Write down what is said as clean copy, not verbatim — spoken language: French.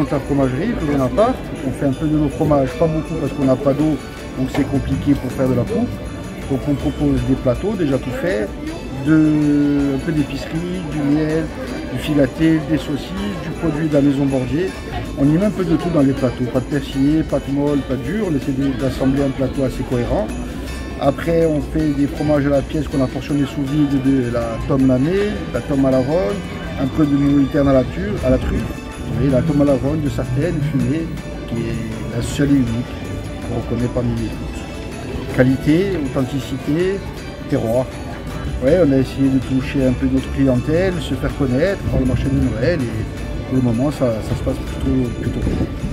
Corentin Fromagerie, plus grand appart. On fait un peu de nos fromages, pas beaucoup parce qu'on n'a pas d'eau, donc c'est compliqué pour faire de la coupe. Donc on propose des plateaux déjà tout faits, un peu d'épicerie, du miel, du filaté, des saucisses, du produit de la maison Bordier. On y met un peu de tout dans les plateaux, pâte persillée, pâte molle, pâte dure. On essaie d'assembler un plateau assez cohérent. Après on fait des fromages à la pièce qu'on a portionnés sous vide, de la tome lamée, la tome à l'avoine, un peu de Moulitterne à la truffe. Et la tome à l'avoine de Sartène fumée, qui est la seule et unique qu'on reconnaît parmi les toutes. Qualité, authenticité, terroir. Ouais, on a essayé de toucher un peu notre clientèle, se faire connaître par le marché de Noël et pour le moment ça se passe plutôt bien.